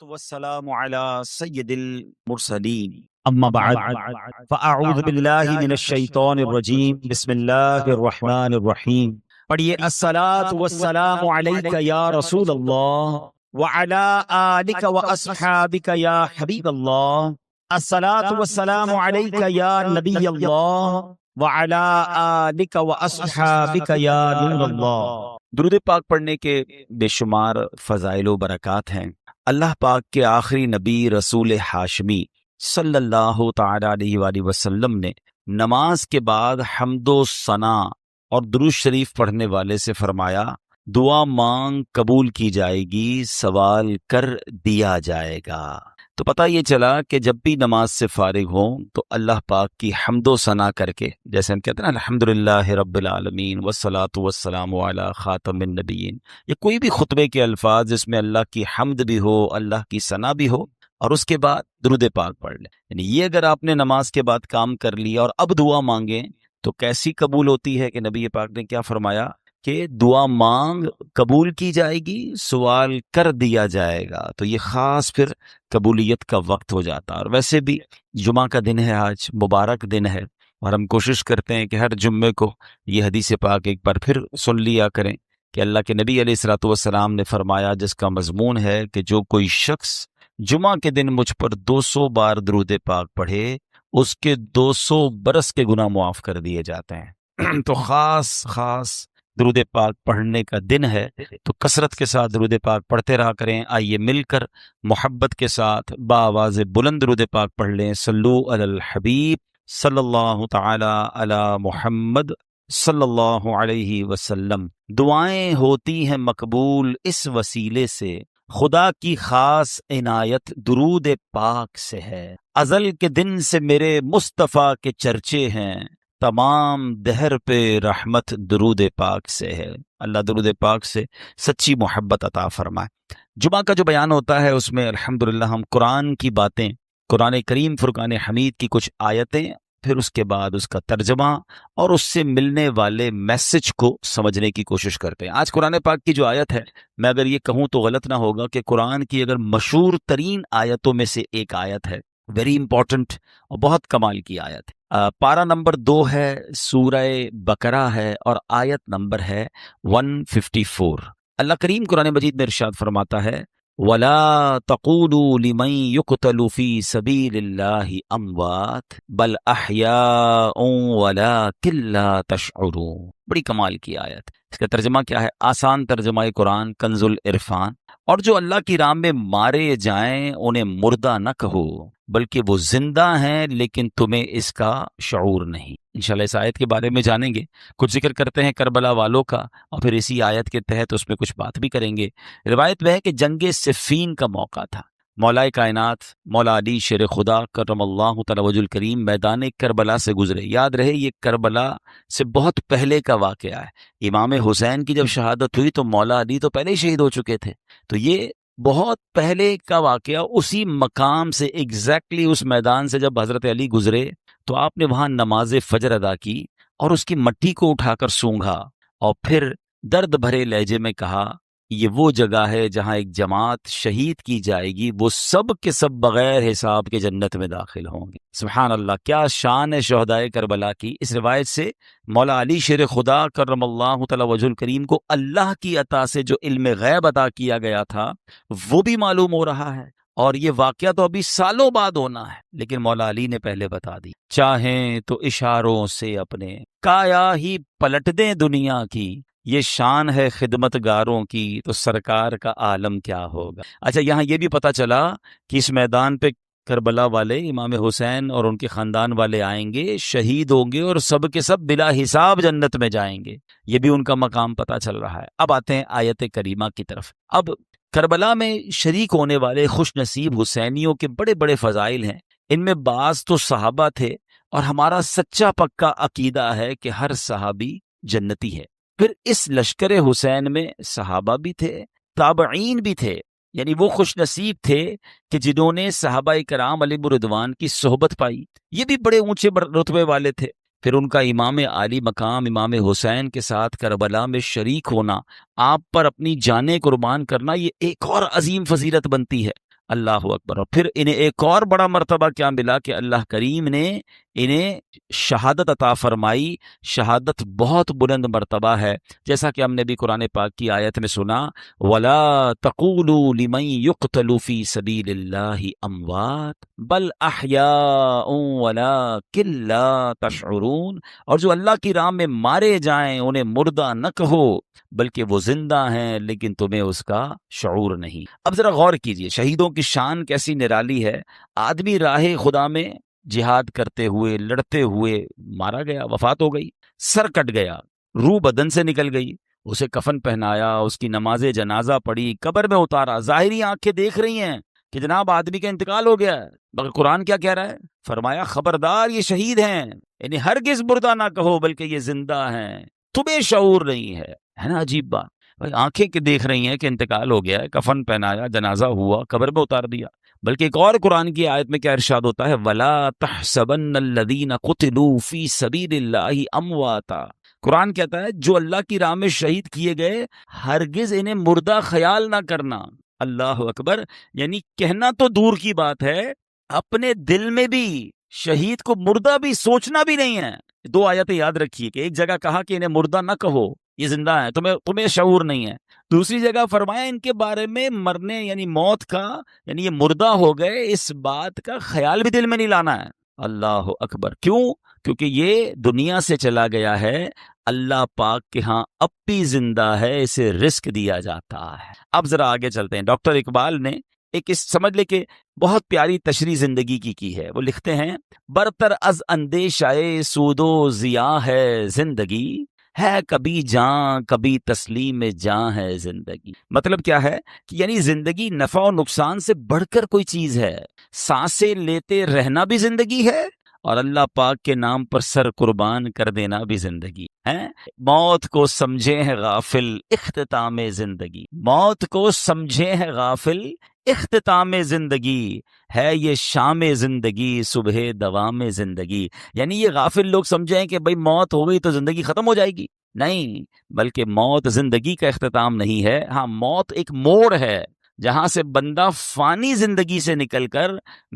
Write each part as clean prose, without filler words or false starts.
والسلام على سید المرسلین اما بعد فاعوذ باللہ من الشیطان الرجیم بسم اللہ الرحمن الرحیم. پڑھیے الصلاۃ والسلام علیک یا رسول اللہ وعلی آلک واصحابک یا حبیب اللہ. الصلاۃ والسلام علیک یا نبی اللہ وعلی آلک واصحابک یا نور اللہ. درود پاک پڑھنے کے بے شمار فضائل و برکات ہیں. اللہ پاک کے آخری نبی رسول ہاشمی صلی اللہ تعالی علیہ وآلہ وسلم نے نماز کے بعد حمد و ثنا اور درود شریف پڑھنے والے سے فرمایا دعا مانگ قبول کی جائے گی، سوال کر دیا جائے گا. تو پتہ یہ چلا کہ جب بھی نماز سے فارغ ہوں تو اللہ پاک کی حمد و ثنا کر کے، جیسے ہم کہتے ہیں نا الحمدللہ رب العالمین والصلاۃ والسلام علی خاتم النبیین، یا کوئی بھی خطبے کے الفاظ جس میں اللہ کی حمد بھی ہو، اللہ کی ثنا بھی ہو، اور اس کے بعد درود پاک پڑھ لیں. یعنی یہ اگر آپ نے نماز کے بعد کام کر لیا اور اب دعا مانگیں تو کیسی قبول ہوتی ہے کہ نبی پاک نے کیا فرمایا کہ دعا مانگ قبول کی جائے گی، سوال کر دیا جائے گا. تو یہ خاص پھر قبولیت کا وقت ہو جاتا ہے. اور ویسے بھی جمعہ کا دن ہے، آج مبارک دن ہے، اور ہم کوشش کرتے ہیں کہ ہر جمعے کو یہ حدیث پاک ایک بار پھر سن لیا کریں کہ اللہ کے نبی علیہ الصلوۃ والسلام نے فرمایا، جس کا مضمون ہے کہ جو کوئی شخص جمعہ کے دن مجھ پر 200 بار درود پاک پڑھے اس کے 200 برس کے گناہ معاف کر دیے جاتے ہیں. تو خاص درود پاک پڑھنے کا دن ہے، تو کثرت کے ساتھ درود پاک پڑھتے رہا کریں. آئیے مل کر محبت کے ساتھ بآواز بلند درود پاک پڑھ لیں. صلو علی الحبیب صلی اللہ تعالی علی محمد صلی اللہ علیہ وسلم. دعائیں ہوتی ہیں مقبول اس وسیلے سے، خدا کی خاص عنایت درود پاک سے ہے. ازل کے دن سے میرے مصطفیٰ کے چرچے ہیں، تمام دہر پہ رحمت درود پاک سے ہے. اللہ درود پاک سے سچی محبت عطا فرمائے. جمعہ کا جو بیان ہوتا ہے اس میں الحمدللہ ہم قرآن کی باتیں، قرآن کریم فرقان حمید کی کچھ آیتیں، پھر اس کے بعد اس کا ترجمہ اور اس سے ملنے والے میسج کو سمجھنے کی کوشش کرتے ہیں. آج قرآن پاک کی جو آیت ہے، میں اگر یہ کہوں تو غلط نہ ہوگا کہ قرآن کی اگر مشہور ترین آیتوں میں سے ایک آیت ہے، ویری امپورٹنٹ اور بہت کمال کی آیت ہے. پارہ نمبر 2 ہے، سورہ بقرہ ہے، اور آیت نمبر ہے 154. اللہ کریم قرآن مجید میں ارشاد فرماتا ہے وَلَا تَقُولُوا لِمَن يُقْتَلُ فِي سَبِيلِ اللَّهِ أَمْوَاتٌ بَلْ أَحْيَاءٌ وَلَٰكِن لَّا تَشْعُرُونَ. بڑی کمال کی آیت. اس کا ترجمہ کیا ہے؟ آسان ترجمہ قرآن کنز العرفان. اور جو اللہ کی راہ میں مارے جائیں انہیں مردہ نہ کہو، بلکہ وہ زندہ ہیں لیکن تمہیں اس کا شعور نہیں. انشاءاللہ اس آیت کے بارے میں جانیں گے. کچھ ذکر کرتے ہیں کربلا والوں کا، اور پھر اسی آیت کے تحت اس میں کچھ بات بھی کریں گے. روایت میں ہے کہ جنگ صفین کا موقع تھا. مولا کائنات مولا علی شیر خدا کرم اللہ تعالی وجہ الکریم میدان کربلا سے گزرے. یاد رہے یہ کربلا سے بہت پہلے کا واقعہ ہے. امام حسین کی جب شہادت ہوئی تو مولا علی تو پہلے ہی شہید ہو چکے تھے. تو یہ بہت پہلے کا واقعہ. اسی مقام سے ایگزیکٹلی اس میدان سے جب حضرت علی گزرے تو آپ نے وہاں نماز فجر ادا کی اور اس کی مٹی کو اٹھا کر سونگھا، اور پھر درد بھرے لہجے میں کہا یہ وہ جگہ ہے جہاں ایک جماعت شہید کی جائے گی، وہ سب کے سب بغیر حساب کے جنت میں داخل ہوں گے. سبحان اللہ، کیا شان ہے شہدائے کربلا کی. اس روایت سے مولا علی شیر خدا کرم اللہ تعالی وجہ الکریم کو اللہ کی عطا سے جو علم غیب عطا کیا گیا تھا وہ بھی معلوم ہو رہا ہے. اور یہ واقعہ تو ابھی سالوں بعد ہونا ہے، لیکن مولا علی نے پہلے بتا دی. چاہیں تو اشاروں سے اپنے کایا ہی پلٹ دیں دنیا کی، یہ شان ہے خدمت گاروں کی، تو سرکار کا عالم کیا ہوگا. اچھا، یہاں یہ بھی پتہ چلا کہ اس میدان پہ کربلا والے امام حسین اور ان کے خاندان والے آئیں گے، شہید ہوں گے، اور سب کے سب بلا حساب جنت میں جائیں گے. یہ بھی ان کا مقام پتہ چل رہا ہے. اب آتے ہیں آیت کریمہ کی طرف. اب کربلا میں شریک ہونے والے خوش نصیب حسینیوں کے بڑے بڑے فضائل ہیں. ان میں بعض تو صحابہ تھے، اور ہمارا سچا پکا عقیدہ ہے کہ ہر صحابی جنتی ہے. پھر اس لشکر حسین میں صحابہ بھی تھے، تابعین بھی تھے. یعنی وہ خوش نصیب تھے کہ جنہوں نے صحابہ کرام علیہ رضوان کی صحبت پائی. یہ بھی بڑے اونچے رتبے والے تھے. پھر ان کا امام عالی مقام امام حسین کے ساتھ کربلا میں شریک ہونا، آپ پر اپنی جانیں قربان کرنا، یہ ایک اور عظیم فضیلت بنتی ہے. اللہ اکبر۔ اور پھر انہیں ایک اور بڑا مرتبہ کیا ملا کہ اللہ کریم نے انہیں شہادت عطا فرمائی۔ شہادت بہت بلند مرتبہ ہے، جیسا کہ ہم نے بھی قرآن پاک کی آیت میں سنا، وَلَا تَقُولُوا لِمَن يُقْتَلُ فِي سَبِيلِ اللَّهِ أَمْوَاتٌ بَلْ أَحْيَاءٌ وَلَٰكِن لَّا تَشْعُرُونَ۔ اور جو اللہ کی راہ میں مارے جائیں انہیں مردہ نہ کہو، بلکہ وہ زندہ ہیں لیکن تمہیں اس کا شعور نہیں۔ اب ذرا غور کیجئے، شہیدوں کی شان کیسی نرالی ہے۔ آدمی راہ خدا میں جہاد کرتے ہوئے، لڑتے ہوئے مارا گیا، وفات ہو گئی، سر کٹ گیا، روح بدن سے نکل گئی، اسے کفن پہنایا، اس کی نماز جنازہ پڑھی، قبر میں اتارا، ظاہری آنکھیں دیکھ رہی ہیں کہ جناب آدمی کا انتقال ہو گیا ہے، مگر قرآن کیا کہہ رہا ہے؟ فرمایا خبردار یہ شہید ہیں، انہیں ہرگز مردہ نہ کہو بلکہ یہ زندہ ہیں، تمہیں شعور نہیں ہے نا عجیب بات؟ بھائی آنکھیں کہ دیکھ رہی ہیں کہ انتقال ہو گیا ہے، کفن پہنایا، جنازہ ہوا، قبر میں اتار دیا۔ بلکہ ایک اور قرآن کی آیت میں کیا ارشاد ہوتا ہے، وَلَا تَحْسَبَنَّ الَّذِينَ قُتِلُوا فِي سَبِيلِ اللَّهِ أَمْوَاتًا۔ قرآن کہتا ہے جو اللہ کی راہ میں شہید کیے گئے ہرگز انہیں مردہ خیال نہ کرنا۔ اللہ اکبر، یعنی کہنا تو دور کی بات ہے، اپنے دل میں بھی شہید کو مردہ بھی سوچنا بھی نہیں ہے۔ دو آیتیں یاد رکھیے کہ ایک جگہ کہا کہ انہیں مردہ نہ کہو، یہ زندہ ہیں، تمہیں شعور نہیں ہے۔ دوسری جگہ فرمایا ان کے بارے میں مرنے یعنی موت کا، یعنی یہ مردہ ہو گئے، اس بات کا خیال بھی دل میں نہیں لانا ہے۔ اللہ اکبر، کیوں؟ کیونکہ یہ دنیا سے چلا گیا ہے، اللہ پاک کے ہاں اب بھی زندہ ہے، اسے رزق دیا جاتا ہے۔ اب ذرا آگے چلتے ہیں۔ ڈاکٹر اقبال نے ایک سمجھ لے کہ بہت پیاری تشریح زندگی کی ہے۔ وہ لکھتے ہیں، برتر از اندیشہ سود و ضیاء ہے زندگی، ہے کبھی جاں کبھی تسلیم جاں ہے زندگی۔ مطلب کیا ہے کہ یعنی زندگی نفع و نقصان سے بڑھ کر کوئی چیز ہے، سانسیں لیتے رہنا بھی زندگی ہے، اور اللہ پاک کے نام پر سر قربان کر دینا بھی زندگی ہے۔ موت کو سمجھے ہیں غافل اختتام زندگی، موت کو سمجھے ہیں غافل اختتام زندگی، ہے یہ شام زندگی صبح دوام زندگی۔ یعنی یہ غافل لوگ سمجھیں کہ بھئی موت ہو گئی تو زندگی ختم ہو جائے گی، نہیں، بلکہ موت زندگی کا اختتام نہیں ہے۔ ہاں، موت ایک موڑ ہے جہاں سے بندہ فانی زندگی سے نکل کر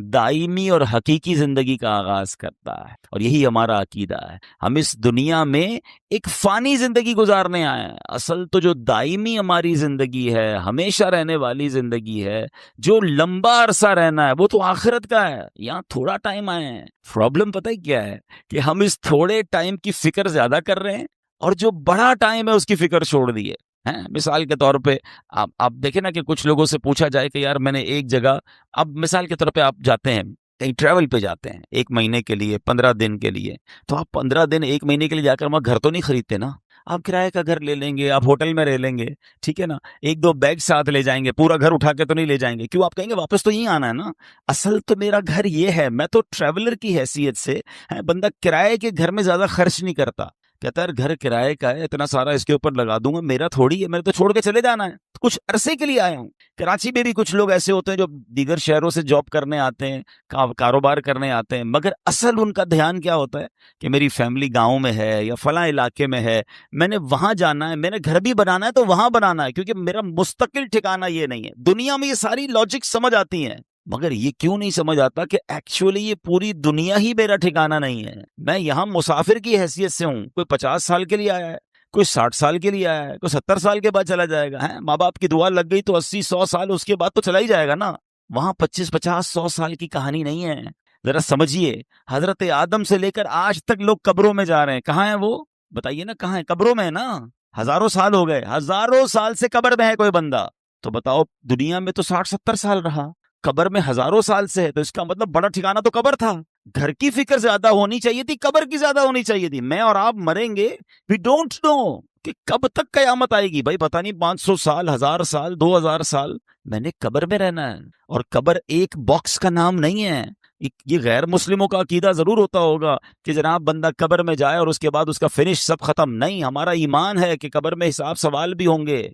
دائمی اور حقیقی زندگی کا آغاز کرتا ہے، اور یہی ہمارا عقیدہ ہے۔ ہم اس دنیا میں ایک فانی زندگی گزارنے آئے ہیں، اصل تو جو دائمی ہماری زندگی ہے، ہمیشہ رہنے والی زندگی ہے، جو لمبا عرصہ رہنا ہے، وہ تو آخرت کا ہے۔ یہاں تھوڑا ٹائم آئے ہیں۔ پرابلم پتہ ہی کیا ہے کہ ہم اس تھوڑے ٹائم کی فکر زیادہ کر رہے ہیں، اور جو بڑا ٹائم ہے اس کی فکر چھوڑ دی ہے۔ مثال کے طور پہ آپ دیکھیں نا کہ کچھ لوگوں سے پوچھا جائے کہ یار میں نے ایک جگہ، اب مثال کے طور پہ آپ جاتے ہیں کہیں ٹریول پہ جاتے ہیں 1 مہینے کے لیے، 15 دن کے لیے، تو آپ 15 دن 1 مہینے کے لیے جا کر وہاں گھر تو نہیں خریدتے نا، آپ کرائے کا گھر لے لیں گے، آپ ہوٹل میں رہ لیں گے، ٹھیک ہے نا، 1-2 بیگ ساتھ لے جائیں گے، پورا گھر اٹھا کے تو نہیں لے جائیں گے، کیوں؟ آپ کہیں گے واپس تو یہیں آنا ہے نا۔ اصل تو میرا گھر یہ ہے، میں تو ٹریولر کی حیثیت سے بندہ کرائے کے گھر میں زیادہ خرچ نہیں کرتا، کہتا ہے گھر کرائے کا ہے، اتنا سارا اس کے اوپر لگا دوں گا، میرا تھوڑی ہے، میرے تو چھوڑ کے چلے جانا ہے، کچھ عرصے کے لیے آیا ہوں۔ کراچی میں بھی کچھ لوگ ایسے ہوتے ہیں جو دیگر شہروں سے جاب کرنے آتے ہیں، کاروبار کرنے آتے ہیں، مگر اصل ان کا دھیان کیا ہوتا ہے کہ میری فیملی گاؤں میں ہے یا فلاں علاقے میں ہے، میں نے وہاں جانا ہے، میں نے گھر بھی بنانا ہے تو وہاں بنانا ہے، کیونکہ میرا مستقل ٹھکانہ یہ نہیں ہے۔ دنیا میں یہ ساری لاجک سمجھ آتی ہیں، مگر یہ کیوں نہیں سمجھ آتا کہ ایکچولی یہ پوری دنیا ہی میرا ٹھکانہ نہیں ہے، میں یہاں مسافر کی حیثیت سے ہوں، کوئی 50 سال کے لیے آیا ہے، کوئی 60 سال کے لیے آیا ہے، کوئی 70 سال کے بعد چلا جائے گا، ماں باپ کی دعا لگ گئی تو 80-100 سال اس کے بعد تو چلا ہی جائے گا نا۔ وہاں 25-50-100 سال کی کہانی نہیں ہے۔ ذرا سمجھیے، حضرت آدم سے لے کر آج تک لوگ قبروں میں جا رہے ہیں، کہاں ہیں وہ؟ بتائیے نا، کہاں ہیں؟ قبروں میں ہے نا، ہزاروں سال ہو گئے، ہزاروں سال سے قبر میں ہے کوئی بندہ، تو بتاؤ دنیا میں تو 60-70 سال رہا، قبر میں ہزاروں سال سے ہے، تو اس کا مطلب بڑا ٹھکانہ تو قبر تھا۔ گھر کی فکر زیادہ ہونی چاہیے تھی، قبر کی زیادہ ہونی چاہیے تھی۔ میں اور آپ مریں گے، وی ڈونٹ نو کہ کب تک قیامت آئے گی، بھائی پتہ نہیں، 500 سال، 1000 سال، 2000 سال، میں نے قبر میں رہنا ہے۔ اور قبر ایک باکس کا نام نہیں ہے۔ یہ غیر مسلموں کا عقیدہ ضرور ہوتا ہوگا کہ جناب بندہ قبر میں جائے اور اس کے بعد اس کا فنش سب ختم، نہیں، ہمارا ایمان ہے کہ قبر میں حساب سوال بھی ہوں گے،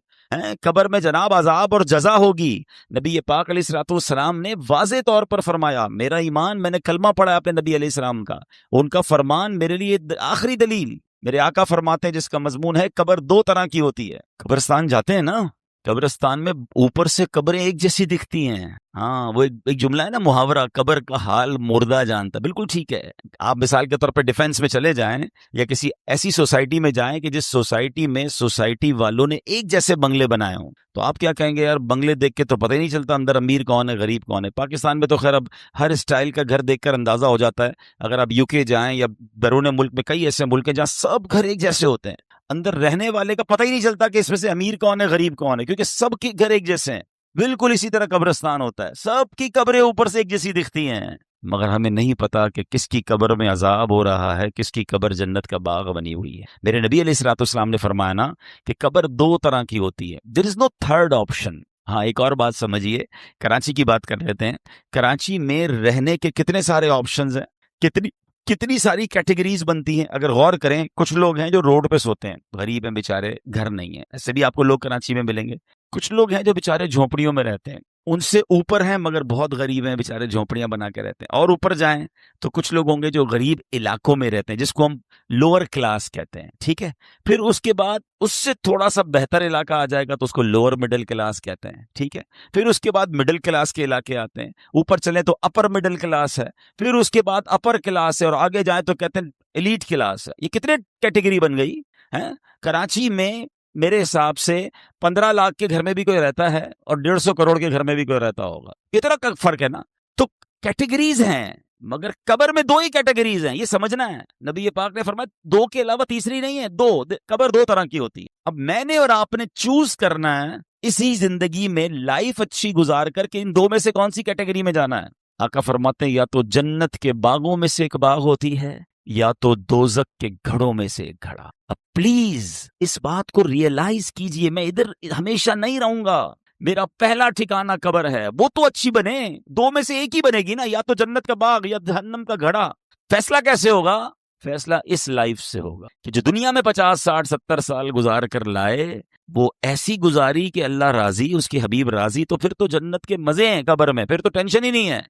قبر میں جناب عذاب اور جزا ہوگی۔ نبی پاک علیہ الصلوۃ والسلام نے واضح طور پر فرمایا، میرا ایمان، میں نے کلمہ پڑھا ہے اپنے نبی علیہ السلام کا، ان کا فرمان میرے لیے آخری دلیل۔ میرے آقا فرماتے ہیں جس کا مضمون ہے قبر 2 طرح کی ہوتی ہے۔ قبرستان جاتے ہیں نا، قبرستان میں اوپر سے قبریں ایک جیسی دکھتی ہیں. ہاں وہ ایک جملہ ہے نا محاورہ، قبر کا حال مردہ جانتا. بالکل ٹھیک ہے. آپ مثال کے طور پہ ڈیفینس میں چلے جائیں یا کسی ایسی سوسائٹی میں جائیں کہ جس سوسائٹی میں سوسائٹی والوں نے ایک جیسے بنگلے بنائے ہوں، تو آپ کیا کہیں گے؟ یار بنگلے دیکھ کے تو پتہ ہی نہیں چلتا اندر امیر کون ہے غریب کون ہے. پاکستان میں تو خیر اب ہر اسٹائل کا گھر دیکھ کر اندازہ ہو جاتا ہے. اگر آپ یو کے جائیں یا بیرون ملک میں کئی ایسے ملک ہیں جہاں سب گھر ایک جیسے ہوتے ہیں، اندر رہنے والے کا پتہ ہی نہیں چلتا کہ اس میں سے امیر کون ہے غریب کون ہے، کیونکہ سب کے گھر ایک جیسے ہیں. بالکل اسی طرح قبرستان ہوتا ہے، سب کی قبریں اوپر سے ایک جیسی دکھتی ہیں، مگر ہمیں نہیں پتا کہ کس کی قبر میں عذاب ہو رہا ہے، کس کی قبر جنت کا باغ بنی ہوئی ہے. میرے نبی علیہ الصلوۃ والسلام نے فرمایا نا کہ قبر دو طرح کی ہوتی ہے. دیر از نو تھرڈ آپشن. ہاں ایک اور بات سمجھیے، کراچی کی بات کر لیتے ہیں. کراچی میں رہنے کے کتنے سارے آپشنز ہیں، کتنی ساری کیٹیگریز بنتی ہیں. اگر غور کریں، کچھ لوگ ہیں جو روڈ پہ سوتے ہیں، غریب ہیں بیچارے، گھر نہیں ہیں. ایسے بھی آپ کو لوگ کراچی میں ملیں گے. کچھ لوگ ہیں جو بیچارے جھونپڑیوں میں رہتے ہیں، ان سے اوپر ہیں مگر بہت غریب ہیں، بیچارے جھونپڑیاں بنا کے رہتے ہیں. اور اوپر جائیں تو کچھ لوگ ہوں گے جو غریب علاقوں میں رہتے ہیں، جس کو ہم لوور کلاس کہتے ہیں. ٹھیک ہے. پھر اس کے بعد اس سے تھوڑا سا بہتر علاقہ آ جائے گا تو اس کو لوور مڈل کلاس کہتے ہیں. ٹھیک ہے. پھر اس کے بعد مڈل کلاس کے علاقے آتے ہیں. اوپر چلیں تو اپر مڈل کلاس ہے. پھر اس کے بعد اپر کلاس ہے، اور آگے جائیں تو کہتے ہیں ایلیٹ کلاس ہے. یہ کتنے کیٹیگری بن گئی ہیں. کراچی میں میرے حساب سے 15 لاکھ کے گھر میں بھی کوئی رہتا ہے اور 150 کروڑ کے گھر میں بھی کوئی رہتا ہوگا. اتنا فرق ہے نا. تو کیٹیگریز ہیں، مگر قبر میں دو ہی کیٹیگریز ہیں، یہ سمجھنا ہے. نبی پاک نے فرمایا دو کے علاوہ تیسری نہیں ہے. قبر دو طرح کی ہوتی ہے. اب میں نے اور آپ نے چوز کرنا ہے اسی زندگی میں لائف اچھی گزار کر کے ان دو میں سے کون سی کیٹیگری میں جانا ہے. آقا فرماتے ہیں یا تو جنت کے باغوں میں سے ایک باغ ہوتی ہے یا تو دوزخ کے گھڑوں میں سے ایک گھڑا. اب پلیز اس بات کو ریئلائز کیجئے، میں ادھر ہمیشہ نہیں رہوں گا. میرا پہلا ٹھکانہ قبر ہے، وہ تو اچھی بنے، دو میں سے ایک ہی بنے گی نا، یا تو جنت کا باغ یا جہنم کا گھڑا. فیصلہ کیسے ہوگا؟ فیصلہ اس لائف سے ہوگا کہ جو دنیا میں 50 60 70 سال گزار کر لائے وہ ایسی گزاری کہ اللہ راضی، اس کے حبیب راضی، تو پھر تو جنت کے مزے ہیں قبر میں، پھر تو ٹینشن ہی نہیں ہے.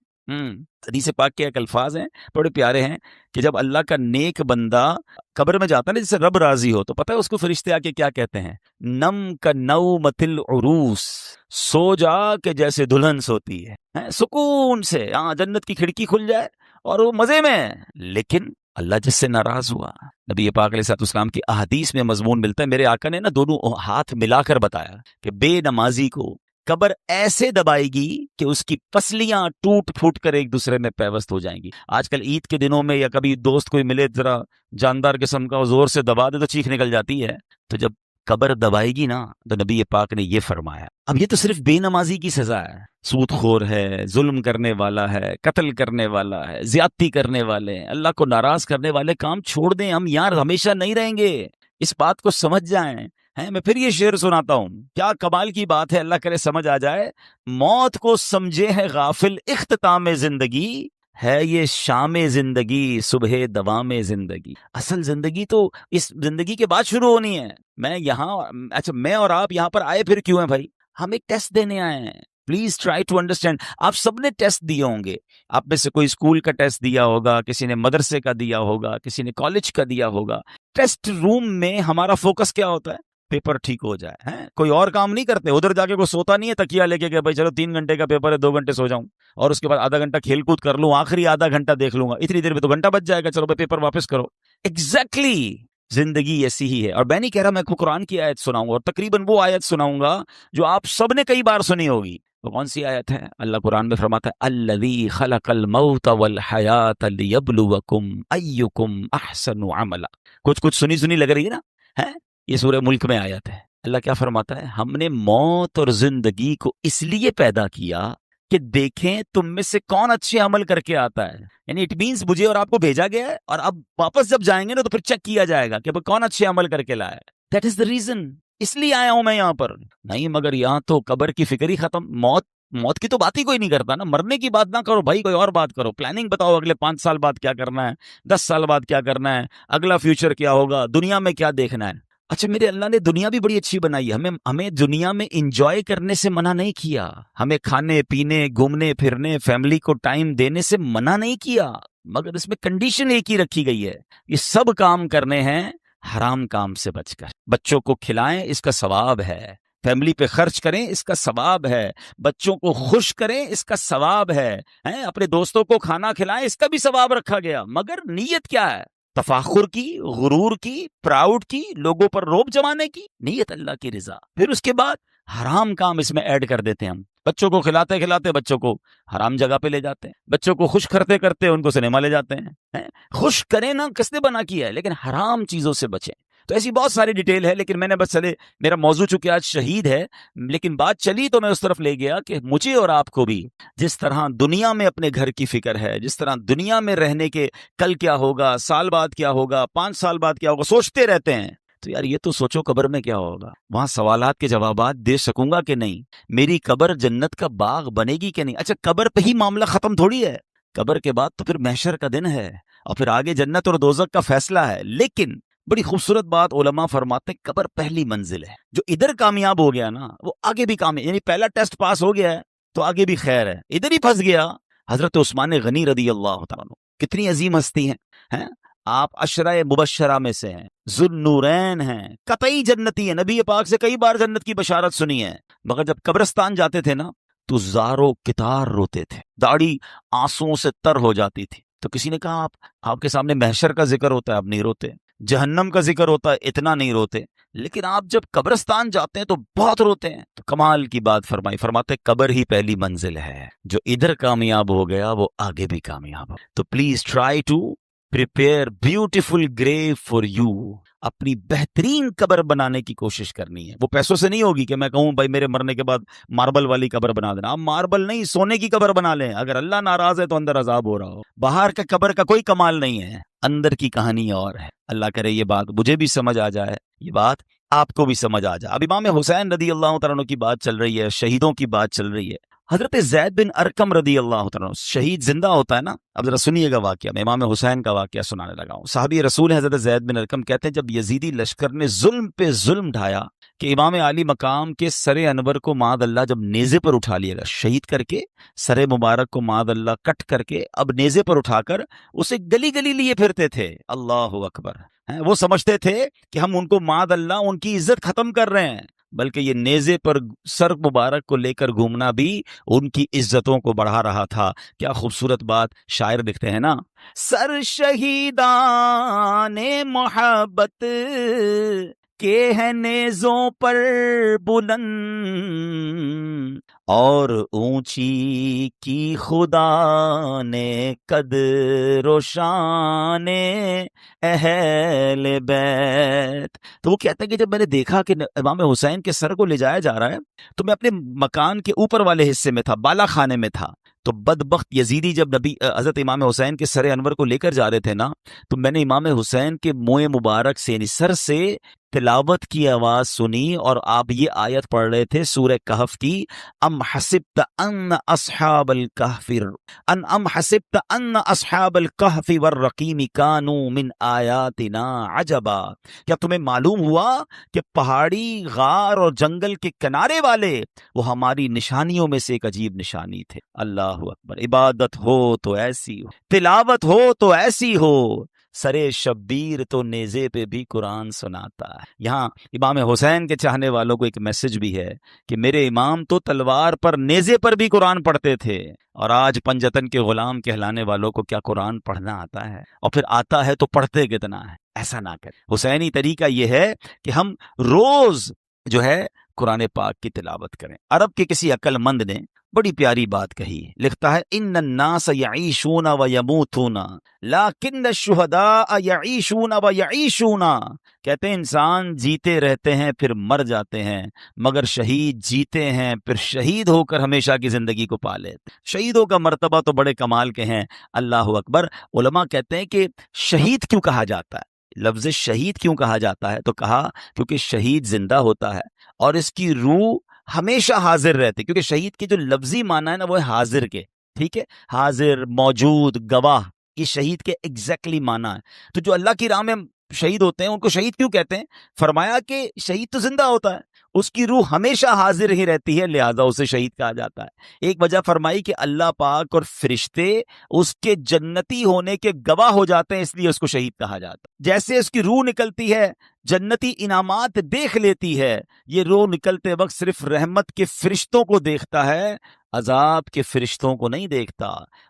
حدیث پاک کے ایک الفاظ ہیں بڑے پیارے ہیں کہ جب اللہ کا نیک بندہ قبر میں جاتا ہے نا، جس سے رب راضی ہو، تو پتہ ہے اس کو فرشتے آ کے کیا کہتے ہیں؟ نم کا نومت العروس، سو جا کہ جیسے دلہن سوتی ہے، سکون سے. ہاں جنت کی کھڑکی کھل جائے اور وہ مزے میں. لیکن اللہ جس سے ناراض ہوا، نبی پاک علیہ السلام کی احادیث میں مضمون ملتا ہے. میرے آقا نے نا دونوں ہاتھ ملا کر بتایا کہ بے نمازی کو قبر ایسے دبائے گی کہ اس کی پسلیاں ٹوٹ پھوٹ کر ایک دوسرے میں پیوست ہو جائیں گی. آج کل عید کے دنوں میں یا کبھی دوست کوئی ملے ذرا جاندار قسم کا، زور سے دبا دے تو چیخ نکل جاتی ہے. تو جب قبر دبائے گی نا تو نبی پاک نے یہ فرمایا. اب یہ تو صرف بے نمازی کی سزا ہے، سود خور ہے، ظلم کرنے والا ہے، قتل کرنے والا ہے، زیادتی کرنے والے ہیں، اللہ کو ناراض کرنے والے کام چھوڑ دیں. ہم یار ہمیشہ نہیں رہیں گے، اس بات کو سمجھ جائیں. میں پھر یہ شعر سناتا ہوں، کیا کمال کی بات ہے، اللہ کرے سمجھ آ جائے. موت کو سمجھے ہے غافل اختتام زندگی، ہے یہ شام زندگی صبح دوام زندگی. اصل زندگی تو اس زندگی کے بعد شروع ہونی ہے. میں اور آپ یہاں پر آئے پھر کیوں ہیں بھائی؟ ہم ایک ٹیسٹ دینے آئے ہیں. Please try to understand. آپ سب نے ٹیسٹ دیے ہوں گے. آپ میں سے کوئی اسکول کا ٹیسٹ دیا ہوگا، کسی نے مدرسے کا دیا ہوگا، کسی نے کالج کا دیا ہوگا. ٹیسٹ روم میں ہمارا فوکس کیا ہوتا ہے؟ پیپر ٹھیک ہو جائے. کوئی اور کام نہیں کرتے. ادھر جا کے کوئی سوتا نہیں ہے تکیہ لے کے کہ بھائی چلو 3 گھنٹے کا پیپر ہے، 2 گھنٹے سو جاؤں اور اس کے بعد آدھا گھنٹہ کھیل کود کر لوں، آخری آدھا گھنٹہ دیکھ لوں گا، اتنی دیر میں تو گھنٹہ بچ جائے گا، چلو بھائی پیپر واپس کرو. ایگزیکٹلی زندگی ایسی ہی ہے. اور میں نہیں کہہ رہا میں کو قرآن کی آیت سناؤں گا، اور تقریباً وہ آیت سناؤں گا جو آپ سب نے کئی بار سنی ہوگی. وہ کون سی آیت ہے؟ اللہ قرآن میں فرماتا ہے الذی خلق الموت والحیات لیبلوکم ایکم احسن عملا. کچھ سنی لگ رہی ہے نا. یہ سورہ ملک میں آیت ہے. اللہ کیا فرماتا ہے؟ ہم نے موت اور زندگی کو اس لیے پیدا کیا کہ دیکھیں تم میں سے کون اچھے عمل کر کے آتا ہے. یعنی اٹ مینس مجھے اور آپ کو بھیجا گیا ہے، اور اب واپس جب جائیں گے نا تو پھر چیک کیا جائے گا کہ کون اچھے عمل کر کے لایا. That is the reason. اس لیے آیا ہوں میں یہاں پر. نہیں مگر یہاں تو قبر کی فکر ہی ختم. موت کی تو بات ہی کوئی نہیں کرتا نا. مرنے کی بات نہ کرو بھائی، کوئی اور بات کرو. پلاننگ بتاؤ اگلے 5 سال بعد کیا کرنا ہے، 10 سال بعد کیا کرنا ہے، اگلا فیوچر کیا ہوگا، دنیا میں کیا دیکھنا ہے. اچھا میرے اللہ نے دنیا بھی بڑی اچھی بنائی ہے. ہمیں دنیا میں انجوائے کرنے سے منع نہیں کیا، ہمیں کھانے پینے گھومنے پھرنے فیملی کو ٹائم دینے سے منع نہیں کیا، مگر اس میں کنڈیشن ایک ہی رکھی گئی ہے، یہ سب کام کرنے ہیں حرام کام سے بچ کر. بچوں کو کھلائیں، اس کا ثواب ہے. فیملی پہ خرچ کریں اس کا ثواب ہے، بچوں کو خوش کریں اس کا ثواب ہے، اپنے دوستوں کو کھانا کھلائیں اس کا بھی ثواب رکھا گیا، مگر نیت کیا ہے؟ تفاخر کی، غرور کی، پراؤڈ کی، لوگوں پر روب جمانے کی، نیت اللہ کی رضا۔ پھر اس کے بعد حرام کام اس میں ایڈ کر دیتے ہیں ہم، بچوں کو کھلاتے کھلاتے بچوں کو حرام جگہ پہ لے جاتے ہیں، بچوں کو خوش کرتے کرتے ان کو سنیما لے جاتے ہیں۔ خوش کریں نا، کس نے بنا کیا ہے، لیکن حرام چیزوں سے بچیں۔ تو ایسی بہت ساری ڈیٹیل ہے، لیکن میں نے بس چلے، میرا موضوع چونکہ آج شہید ہے، لیکن بات چلی تو میں اس طرف لے گیا کہ مجھے اور آپ کو بھی جس طرح دنیا میں اپنے گھر کی فکر ہے، جس طرح دنیا میں رہنے کے کل کیا ہوگا، سال بعد کیا ہوگا، 5 سال بعد کیا ہوگا، سوچتے رہتے ہیں، تو یار یہ تو سوچو قبر میں کیا ہوگا، وہاں سوالات کے جوابات دے سکوں گا کہ نہیں، میری قبر جنت کا باغ بنے گی کہ نہیں۔ اچھا قبر پہ ہی معاملہ ختم تھوڑی ہے، قبر کے بعد تو پھر محشر کا دن ہے اور پھر آگے جنت اور دوزخ کا فیصلہ ہے۔ لیکن بڑی خوبصورت بات علماء فرماتے ہیں، قبر پہلی منزل ہے، جو ادھر کامیاب ہو گیا نا وہ آگے بھی کامیاب، یعنی پہلا ٹیسٹ پاس ہو گیا ہے تو آگے بھی خیر ہے، ادھر ہی پھنس گیا۔ حضرت عثمان غنی رضی اللہ تعالیٰ عنہ کتنی عظیم ہستی ہیں، آپ عشرہ مبشرہ میں سے ہیں، ذوالنورین ہیں، قطعی جنتی ہیں، نبی پاک سے کئی بار جنت کی بشارت سنی ہے، مگر جب قبرستان جاتے تھے نا تو زارو کتار روتے تھے، داڑھی آنسوؤں سے تر ہو جاتی تھی۔ تو کسی نے کہا آپ کے سامنے محشر کا ذکر ہوتا ہے آپ نہیں روتے، جہنم کا ذکر ہوتا ہے اتنا نہیں روتے، لیکن آپ جب قبرستان جاتے ہیں تو بہت روتے ہیں۔ تو کمال کی بات فرماتے قبر ہی پہلی منزل ہے، جو ادھر کامیاب ہو گیا وہ آگے بھی کامیاب ہو۔ تو please try to prepare beautiful grave for you, اپنی بہترین قبر بنانے کی کوشش کرنی ہے۔ وہ پیسوں سے نہیں ہوگی کہ میں کہوں بھائی میرے مرنے کے بعد ماربل والی قبر بنا دینا، آپ ماربل نہیں سونے کی قبر بنا لیں، اگر اللہ ناراض ہے تو اندر عذاب ہو رہا ہو، باہر کا قبر کا کوئی کمال نہیں ہے، اندر کی کہانی اور ہے۔ اللہ کرے یہ بات مجھے بھی سمجھ آ جائے، یہ بات آپ کو بھی سمجھ آ جائے۔ اب امام حسین رضی اللہ تعالیٰ عنہ کی بات چل رہی ہے، شہیدوں کی بات چل رہی ہے۔ حضرت زید بن ارقم رضی اللہ تعالیٰ عنہ، شہید زندہ ہوتا ہے نا، اب ذرا سنیے گا واقعہ، میں امام حسین کا واقعہ سنانے لگا ہوں۔ صحابی رسول حضرت زید بن ارقم کہتے ہیں جب یزیدی لشکر نے ظلم پہ ظلم ڈھایا کہ امام علی مقام کے سر انور کو معاذ اللہ جب نیزے پر اٹھا لیا گیا، شہید کر کے سر مبارک کو معاذ اللہ کٹ کر کے اب نیزے پر اٹھا کر اسے گلی گلی لیے پھرتے تھے، اللہ اکبر، وہ سمجھتے تھے کہ ہم ان کو معاذ اللہ ان کی عزت ختم کر رہے ہیں، بلکہ یہ نیزے پر سر مبارک کو لے کر گھومنا بھی ان کی عزتوں کو بڑھا رہا تھا۔ کیا خوبصورت بات شاعر لکھتے ہیں نا، سر شہیدان محبت کے ہیں نیزوں پر بلند، اور اونچی کی خدا نے قدر و شان اہل بیت۔ تو وہ کہتے ہیں کہ جب میں نے دیکھا کہ امام حسین کے سر کو لے جایا جا رہا ہے تو میں اپنے مکان کے اوپر والے حصے میں تھا، بالا خانے میں تھا، تو بدبخت یزیدی جب نبی حضرت امام حسین کے سر انور کو لے کر جا رہے تھے نا، تو میں نے امام حسین کے منہ مبارک سے یعنی سر سے تلاوت کی آواز سنی، اور آپ یہ آیت پڑھ رہے تھے سورہ کہف کی، ام حسبت ان اصحاب الکہف والرقیم کانوا من آیاتنا عجبا، کیا تمہیں معلوم ہوا کہ پہاڑی، غار اور جنگل کے کنارے والے وہ ہماری نشانیوں میں سے ایک عجیب نشانی تھے۔ اللہ اکبر، عبادت ہو تو ایسی ہو، تلاوت ہو تو ایسی ہو، سرے شبیر تو نیزے پہ بھی قرآن سناتا ہے۔ یہاں امام حسین کے چاہنے والوں کو ایک میسج بھی ہے کہ میرے امام تو تلوار پر نیزے پر بھی قرآن پڑھتے تھے، اور آج پنجتن کے غلام کہلانے والوں کو کیا قرآن پڑھنا آتا ہے؟ اور پھر آتا ہے تو پڑھتے کتنا ہے؟ ایسا نہ کریں۔ حسینی طریقہ یہ ہے کہ ہم روز جو ہے قرآن پاک کی تلاوت کریں۔ عرب کے کسی عقل مند نے بڑی پیاری بات کہی، لکھتا ہے ان الناس یعیشون و یموتون لیکن الشہداء یعیشون و یعیشون، کہتے ہیں انسان جیتے رہتے ہیں پھر مر جاتے ہیں، مگر شہید جیتے ہیں پھر شہید ہو کر ہمیشہ کی زندگی کو پا لیتے ہیں۔ شہیدوں کا مرتبہ تو بڑے کمال کے ہیں، اللہ اکبر۔ علماء کہتے ہیں کہ شہید کیوں کہا جاتا ہے، لفظ شہید کیوں کہا جاتا ہے، تو کہا کیونکہ شہید زندہ ہوتا ہے اور اس کی روح ہمیشہ حاضر رہتے، کیونکہ شہید کے جو لفظی معنی ہے نا وہ ہے حاضر کے، ٹھیک ہے، حاضر، موجود، گواہ، یہ شہید کے ایگزیکٹلی معنی ہے۔ تو جو اللہ کی راہ میں شہید ہوتے ہیں ان کو شہید کیوں کہتے ہیں؟ فرمایا کہ شہید تو زندہ ہوتا ہے، اس کی روح ہمیشہ حاضر ہی رہتی ہے، لہذا اسے شہید کہا جاتا ہے۔ ایک وجہ فرمائی کہ اللہ پاک اور فرشتے اس کے جنتی ہونے کے گواہ ہو جاتے ہیں، اس لیے اس کو شہید کہا جاتا ہے۔ جیسے اس کی روح نکلتی ہے، جنتی انعامات دیکھ لیتی ہے، یہ روح نکلتے وقت صرف رحمت کے فرشتوں کو دیکھتا ہے، عذاب کے فرشتوں کو نہیں دیکھتا،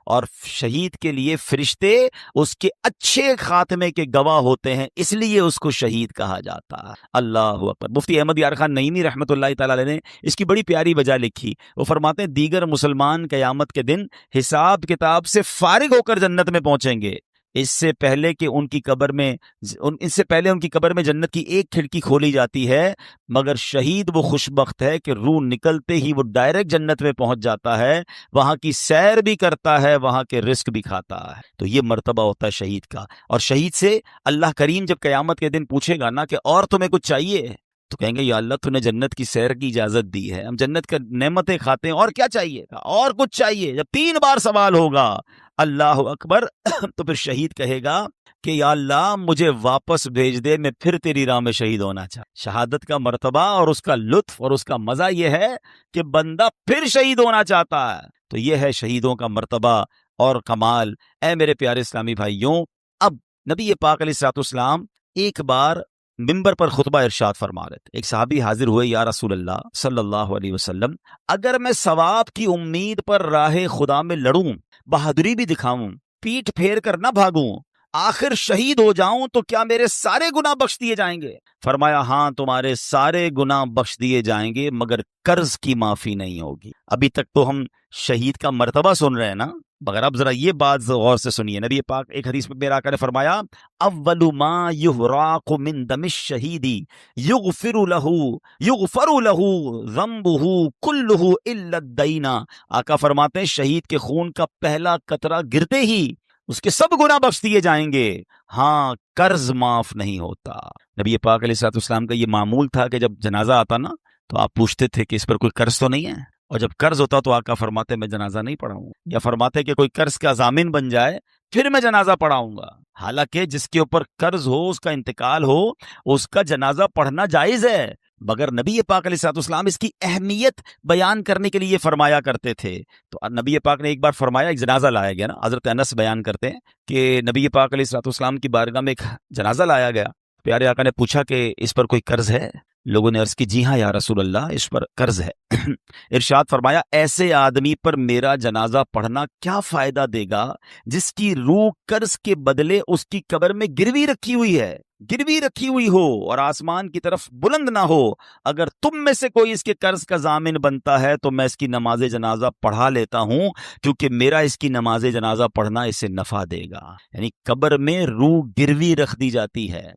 اور شہید کے لیے فرشتے اس کے اچھے خاتمے کے گواہ ہوتے ہیں، اس لیے اس کو شہید کہا جاتا ہے۔ اللہ اکبر۔ مفتی احمد یار خان نعیمی رحمۃ اللہ تعالی علیہ نے اس کی بڑی پیاری وجہ لکھی۔ وہ فرماتے ہیں دیگر مسلمان قیامت کے دن حساب کتاب سے فارغ ہو کر جنت میں پہنچیں گے، اس سے پہلے کہ ان کی قبر میں جنت کی ایک کھڑکی کھولی جاتی ہے، مگر شہید وہ خوش بخت ہے کہ روح نکلتے ہی وہ ڈائریکٹ جنت میں پہنچ جاتا ہے، وہاں کی سیر بھی کرتا ہے، وہاں کے رزق بھی کھاتا ہے۔ تو یہ مرتبہ ہوتا ہے شہید کا، اور شہید سے اللہ کریم جب قیامت کے دن پوچھے گا نا کہ اور تمہیں کچھ چاہیے، تو کہیں گے یا اللہ تو نے جنت کی سیر کی اجازت دی ہے، ہم جنت کا نعمتیں کھاتے ہیں، اور کیا چاہیے گا، اور کچھ چاہیے؟ جب 3 بار سوال ہوگا، اللہ اکبر، تو پھر شہید کہے گا کہ یا اللہ مجھے واپس بھیج دے، میں پھر تیری راہ میں شہید ہونا چاہتا۔ شہادت کا مرتبہ اور اس کا لطف اور اس کا مزہ یہ ہے کہ بندہ پھر شہید ہونا چاہتا ہے۔ تو یہ ہے شہیدوں کا مرتبہ اور کمال۔ اے میرے پیارے اسلامی بھائیوں، اب نبی پاک علیہ الصلوۃ والسلام ایک بار ممبر پر خطبہ ارشاد فرما رہے تھے۔ ایک صحابی حاضر ہوئے، یا رسول اللہ صلی اللہ علیہ وسلم، اگر میں ثواب کی امید پر راہ خدا میں لڑوں، بہادری بھی دکھاؤں، پیٹھ پھیر کر نہ بھاگوں، آخر شہید ہو جاؤں، تو کیا میرے سارے گناہ بخش دیے جائیں گے؟ فرمایا ہاں، تمہارے سارے گناہ بخش دیے جائیں گے، مگر قرض کی معافی نہیں ہوگی۔ ابھی تک تو ہم شہید کا مرتبہ سن رہے ہیں نا، مگر اب ذرا یہ بات غور سے سنیے۔ نبی پاک ایک حدیث میں میرا آقا نے فرمایا اول ما یحراق من دم الشہید یغفر له ذنبه كله الا الدین۔ آقا فرماتے ہیں شہید کے خون کا پہلا قطرہ گرتے ہی اس کے سب گناہ بخش دیے جائیں گے، ہاں قرض معاف نہیں ہوتا۔ نبی پاک علیہ الصلوۃ والسلام کا یہ معمول تھا کہ جب جنازہ آتا نا تو آپ پوچھتے تھے کہ اس پر کوئی قرض تو نہیں ہے، اور جب قرض ہوتا تو آقا فرماتے میں جنازہ نہیں پڑھاؤں، یا فرماتے کہ کوئی قرض کا ضامن بن جائے پھر میں جنازہ پڑھاؤں گا۔ حالانکہ جس کے اوپر قرض ہو، اس کا انتقال ہو، اس کا جنازہ پڑھنا جائز ہے، مگر نبی پاک علیہ الصلوۃ والسلام اس کی اہمیت بیان کرنے کے لیے فرمایا کرتے تھے۔ تو نبی پاک نے ایک بار فرمایا، ایک جنازہ لایا گیا نا، حضرت انس بیان کرتے ہیں کہ نبی پاک علیہ الصلوۃ والسلام کی بارگاہ میں ایک جنازہ لایا گیا، پیارے آقا نے پوچھا کہ اس پر کوئی قرض ہے؟ لوگوں نے عرض کی جی ہاں یا رسول اللہ، اس پر قرض ہے۔ ارشاد فرمایا ایسے آدمی پر میرا جنازہ پڑھنا کیا فائدہ دے گا جس کی روح قرض کے بدلے اس کی قبر میں گروی رکھی ہوئی ہو اور آسمان کی طرف بلند نہ ہو۔ اگر تم میں سے کوئی اس کے قرض کا ضامن بنتا ہے تو میں اس کی نماز جنازہ پڑھا لیتا ہوں، کیونکہ میرا اس کی نماز جنازہ پڑھنا اسے نفع دے گا۔ یعنی قبر میں روح گروی رکھ دی جاتی ہے،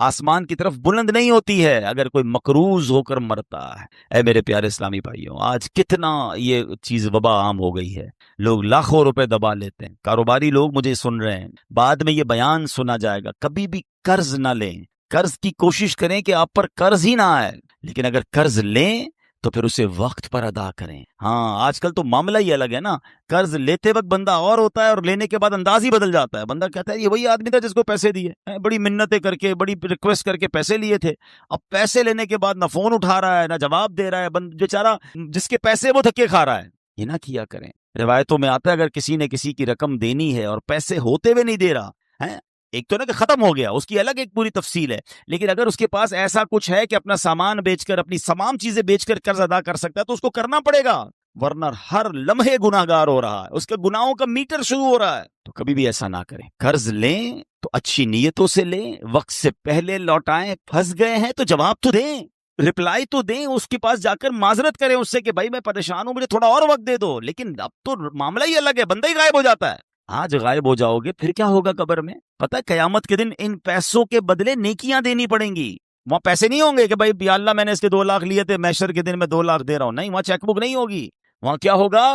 آسمان کی طرف بلند نہیں ہوتی ہے اگر کوئی مقروض ہو کر مرتا ہے۔ اے میرے پیارے اسلامی بھائیوں، آج کتنا یہ چیز وبا عام ہو گئی ہے، لوگ لاکھوں روپے دبا لیتے ہیں۔ کاروباری لوگ مجھے سن رہے ہیں، بعد میں یہ بیان سنا جائے گا، کبھی بھی قرض نہ لیں، قرض کی کوشش کریں کہ آپ پر قرض ہی نہ آئے، لیکن اگر قرض لیں تو پھر اسے وقت پر ادا کریں۔ ہاں آج کل تو معاملہ ہی الگ ہے نا، قرض لیتے وقت بندہ اور ہوتا ہے اور لینے کے بعد انداز ہی بدل جاتا ہے۔ بندہ کہتا ہے یہ وہی آدمی تھا جس کو پیسے دیے، بڑی منتیں کر کے، بڑی ریکویسٹ کر کے پیسے لیے تھے، اب پیسے لینے کے بعد نہ فون اٹھا رہا ہے، نہ جواب دے رہا ہے، بیچارہ جس کے پیسے وہ دھکے کھا رہا ہے۔ یہ نہ کیا کریں۔ روایتوں میں آتا ہے اگر کسی نے کسی کی رقم دینی ہے اور پیسے ہوتے ہوئے نہیں دے رہا ہے، ایک تو نا کہ ختم ہو گیا، اس کی الگ ایک پوری تفصیل ہے، لیکن اگر اس کے پاس ایسا کچھ ہے کہ اپنا سامان بیچ کر، اپنی تمام چیزیں بیچ کر قرض ادا کر سکتا ہے تو اس کو کرنا پڑے گا، ورنہ ہر لمحے گناہگار ہو رہا ہے، اس کے گناہوں کا میٹر شروع ہو رہا ہے۔ تو کبھی بھی ایسا نہ کریں، قرض لیں تو اچھی نیتوں سے لیں، وقت سے پہلے لوٹائیں، پھنس گئے ہیں تو جواب تو دیں، رپلائی تو دیں، اس کے پاس جا کر معذرت کریں اس سے کہ بھائی میں پریشان ہوں، مجھے تھوڑا اور وقت دے دو۔ لیکن اب تو معاملہ ہی الگ ہے، بندہ ہی غائب ہو جاتا ہے۔ آج غائب ہو جاؤ گے پھر کیا ہوگا قبر میں؟ پتہ ہے قیامت کے دن ان پیسوں کے بدلے نیکیاں دینی پڑیں گی۔ وہاں پیسے نہیں ہوں گے کہ بھائی یا اللہ میں نے اس کے 2 لاکھ لیے تھے، محشر کے دن میں 2 لاکھ دے رہا ہوں، نہیں، وہاں چیک بک نہیں ہوگی۔ وہاں کیا ہوگا؟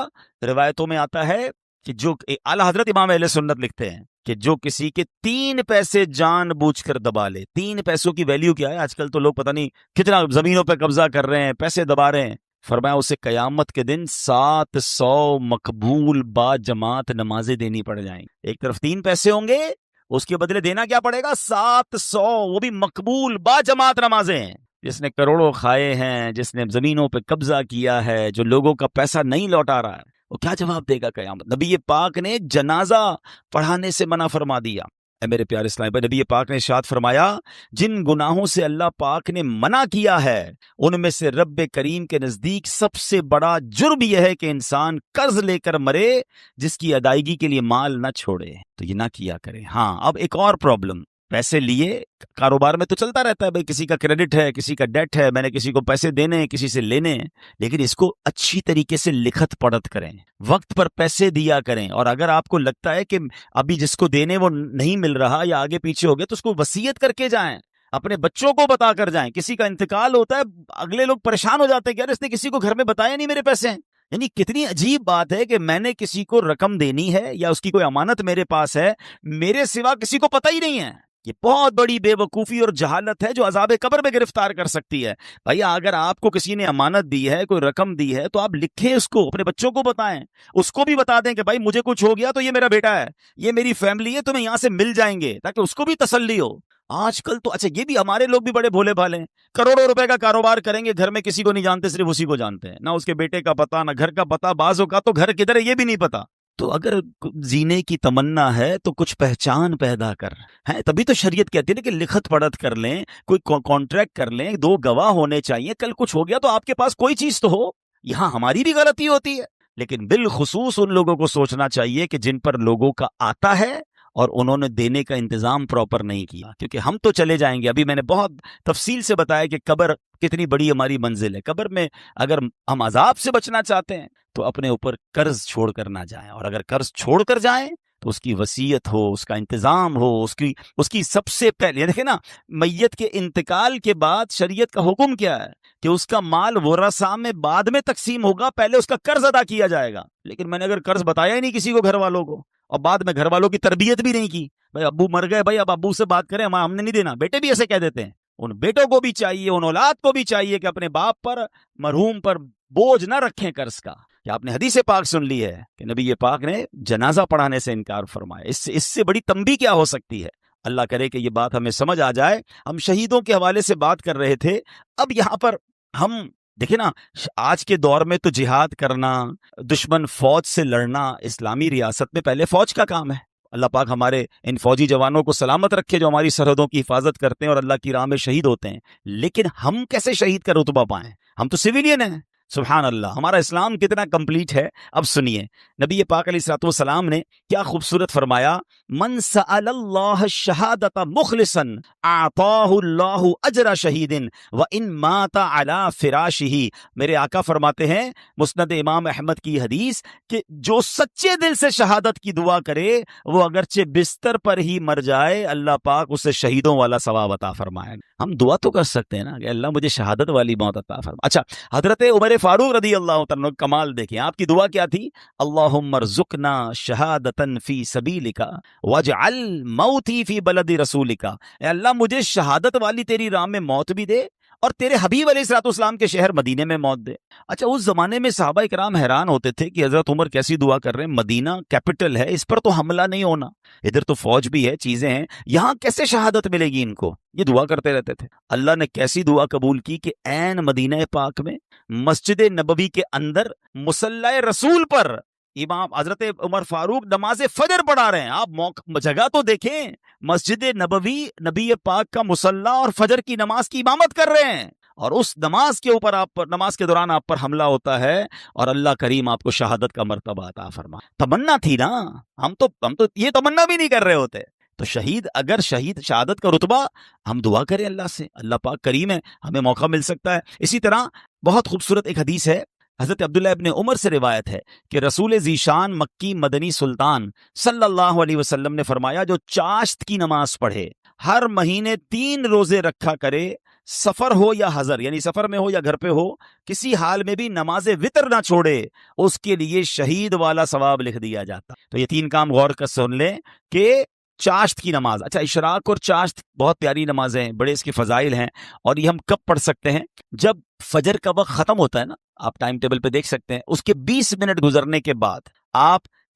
روایتوں میں آتا ہے کہ جو اعلیٰ حضرت امام اہل سنت لکھتے ہیں کہ جو کسی کے 3 پیسے جان بوجھ کر دبا لے، 3 پیسوں کی ویلیو کیا ہے؟ آج کل تو لوگ پتہ نہیں کتنا زمینوں پہ قبضہ کر رہے ہیں، پیسے دبا رہے ہیں۔ فرمایا اسے قیامت کے دن 700 مقبول با جماعت نمازیں دینی پڑ جائیں۔ ایک طرف 3 پیسے ہوں گے، اس کے بدلے دینا کیا پڑے گا؟ 700، وہ بھی مقبول با جماعت نمازیں ہیں۔ جس نے کروڑوں کھائے ہیں، جس نے زمینوں پہ قبضہ کیا ہے، جو لوگوں کا پیسہ نہیں لوٹا رہا ہے، وہ کیا جواب دے گا قیامت؟ نبی پاک نے جنازہ پڑھانے سے منع فرما دیا۔ اے میرے پیارے اسلام بھائی، نبی پاک نے ارشاد فرمایا جن گناہوں سے اللہ پاک نے منع کیا ہے ان میں سے رب کریم کے نزدیک سب سے بڑا جرم یہ ہے کہ انسان قرض لے کر مرے جس کی ادائیگی کے لیے مال نہ چھوڑے، تو یہ نہ کیا کرے۔ ہاں، اب ایک اور پرابلم، پیسے لیے کاروبار میں تو چلتا رہتا ہے بھائی، کسی کا کریڈٹ ہے، کسی کا ڈیٹ ہے، میں نے کسی کو پیسے دینے ہیں، کسی سے لینے ہیں، لیکن اس کو اچھی طریقے سے لکھت پڑھت کریں، وقت پر پیسے دیا کریں، اور اگر آپ کو لگتا ہے کہ ابھی جس کو دینے وہ نہیں مل رہا یا آگے پیچھے ہو گیا تو اس کو وصیت کر کے جائیں، اپنے بچوں کو بتا کر جائیں۔ کسی کا انتقال ہوتا ہے، اگلے لوگ پریشان ہو جاتے ہیں کہ یار اس نے کسی کو گھر میں بتایا نہیں میرے پیسے ہیں۔ یعنی کتنی عجیب بات ہے کہ میں نے کسی کو رقم دینی ہے یا اس کی کوئی امانت میرے پاس ہے، میرے سوا کسی کو پتہ ہی نہیں ہے۔ یہ بہت بڑی بے وقوفی اور جہالت ہے جو عذاب قبر میں گرفتار کر سکتی ہے۔ بھائی اگر آپ کو کسی نے امانت دی ہے، کوئی رقم دی ہے، تو آپ لکھیں، اس کو اپنے بچوں کو بتائیں، اس کو بھی بتا دیں کہ بھائی مجھے کچھ ہو گیا تو یہ میرا بیٹا ہے، یہ میری فیملی ہے، تمہیں یہاں سے مل جائیں گے، تاکہ اس کو بھی تسلی ہو۔ آج کل تو اچھا یہ بھی ہمارے لوگ بھی بڑے بھولے بھالے ہیں، کروڑوں روپے کا کاروبار کریں گے، گھر میں کسی کو نہیں جانتے، صرف اسی کو جانتے ہیں، نہ اس کے بیٹے کا پتہ، نہ گھر کا پتہ، بعضوں کا تو گھر کدھر ہے یہ بھی نہیں پتا۔ تو اگر جینے کی تمنا ہے تو کچھ پہچان پیدا کر ہے، تبھی تو شریعت کہتی ہے کہ لکھت پڑھت کر لیں، کوئی کانٹریکٹ کر لیں، دو گواہ ہونے چاہیے، کل کچھ ہو گیا تو آپ کے پاس کوئی چیز تو ہو۔ یہاں ہماری بھی غلطی ہوتی ہے، لیکن بالخصوص ان لوگوں کو سوچنا چاہیے کہ جن پر لوگوں کا آتا ہے اور انہوں نے دینے کا انتظام پراپر نہیں کیا، کیونکہ ہم تو چلے جائیں گے۔ ابھی میں نے بہت تفصیل سے بتایا کہ قبر کتنی بڑی ہماری منزل ہے۔ قبر میں اگر ہم عذاب سے بچنا چاہتے ہیں تو اپنے اوپر قرض چھوڑ کر نہ جائیں، اور اگر قرض چھوڑ کر جائیں تو اس کی وصیت ہو، اس کا انتظام ہو، اس کی سب سے پہلے دیکھیں نا، میت کے انتقال کے بعد شریعت کا حکم کیا ہے کہ اس کا مال ورثاء میں بعد میں تقسیم ہوگا، پہلے اس کا قرض ادا کیا جائے گا۔ لیکن میں نے اگر قرض بتایا ہی نہیں کسی کو، گھر والوں کو، اور بعد میں گھر والوں کی تربیت بھی نہیں کی، بھائی ابو مر گئے، بھائی اب ابو سے بات کریں، ہم نے نہیں دینا، بیٹے بھی ایسے کہہ دیتے ہیں۔ ان بیٹوں کو بھی چاہیے، ان اولاد کو بھی چاہیے کہ اپنے باپ پر، مرحوم پر بوجھ نہ رکھیں قرض کا۔ کہ آپ نے حدیث پاک سن لی ہے کہ نبی پاک نے جنازہ پڑھانے سے انکار فرمایا، اس سے بڑی تنبیہ کیا ہو سکتی ہے؟ اللہ کرے کہ یہ بات ہمیں سمجھ آ جائے۔ ہم شہیدوں کے حوالے سے بات کر رہے تھے، اب یہاں پر ہم دیکھیں نا، آج کے دور میں تو جہاد کرنا، دشمن فوج سے لڑنا اسلامی ریاست میں پہلے فوج کا کام ہے۔ اللہ پاک ہمارے ان فوجی جوانوں کو سلامت رکھے جو ہماری سرحدوں کی حفاظت کرتے ہیں اور اللہ کی راہ میں شہید ہوتے ہیں، لیکن ہم کیسے شہید کا رتبہ پائیں؟ ہم تو سویلین ہیں۔ سبحان اللہ، ہمارا اسلام کتنا کمپلیٹ ہے۔ اب سنیے نبی پاک علیہ الصلوۃ والسلام نے کیا خوبصورت فرمایا، من سأل اللہ الشہادۃ مخلصا اعطاہ اللہ اجر شہید وان مات علی فراشہ۔ میرے آقا فرماتے ہیں، مسند امام احمد کی حدیث، کہ جو سچے دل سے شہادت کی دعا کرے وہ اگرچہ بستر پر ہی مر جائے، اللہ پاک اسے شہیدوں والا ثواب عطا فرمائے۔ ہم دعا تو کر سکتے ہیں نا کہ اللہ مجھے شہادت والی موت عطا فرما۔ اچھا، حضرت عمر فاروق رضی اللہ تعالیٰ عنہ کمال دیکھیں، آپ کی دعا کیا تھی؟ اللہم ارزقنا شہادتا فی سبیلک واجعل موتی فی بلد رسولک۔ اے اللہ مجھے شہادت والی تیری راہ میں موت بھی دے اور تیرے حبیب علیہ الصلوۃ والسلام کے شہر مدینے میں موت دے۔ اچھا، اس زمانے میں صحابہ کرام حیران ہوتے تھے کہ حضرت عمر کیسی دعا کر رہے ہیں، مدینہ کیپٹل ہے، اس پر تو حملہ نہیں ہونا، ادھر تو فوج بھی ہے، چیزیں ہیں، یہاں کیسے شہادت ملے گی ان کو؟ یہ دعا کرتے رہتے تھے۔ اللہ نے کیسی دعا قبول کی کہ عین مدینہ پاک میں مسجد نبوی کے اندر مصلی رسول پر امام حضرت عمر فاروق نماز فجر پڑھا رہے ہیں۔ آپ جگہ تو دیکھیں، مسجد نبوی، نبی پاک کا مصلی اور فجر کی نماز کی امامت کر رہے ہیں، اور اس نماز کے اوپر آپ پر، نماز کے دوران آپ پر حملہ ہوتا ہے اور اللہ کریم آپ کو شہادت کا مرتبہ عطا فرمائے۔ تمنا تھی نا، ہم تو یہ تمنا بھی نہیں کر رہے ہوتے۔ تو شہید، اگر شہادت کا رتبہ، ہم دعا کریں اللہ سے، اللہ پاک کریم ہے، ہمیں موقع مل سکتا ہے۔ اسی طرح بہت خوبصورت ایک حدیث ہے، حضرت عبداللہ ابن عمر سے روایت ہے کہ رسول ذیشان مکی مدنی سلطان صلی اللہ علیہ وسلم نے فرمایا، جو چاشت کی نماز پڑھے، ہر مہینے 3 روزے رکھا کرے، سفر ہو یا حضر، یعنی سفر میں ہو یا گھر پہ ہو، کسی حال میں بھی نماز وتر نہ چھوڑے، اس کے لیے شہید والا ثواب لکھ دیا جاتا۔ تو یہ 3 کام غور کر سن لیں کہ چاشت کی نماز، اچھا اشراق اور چاشت بہت پیاری نمازیں ہیں، بڑے اس کے فضائل ہیں، اور یہ ہم کب پڑھ سکتے ہیں؟ جب فجر کا وقت ختم ہوتا ہے نا، آپ ٹائم ٹیبل پہ دیکھ سکتے ہیں، اس کے 20 منٹ گزرنے کے بعد آپ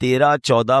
13, 14,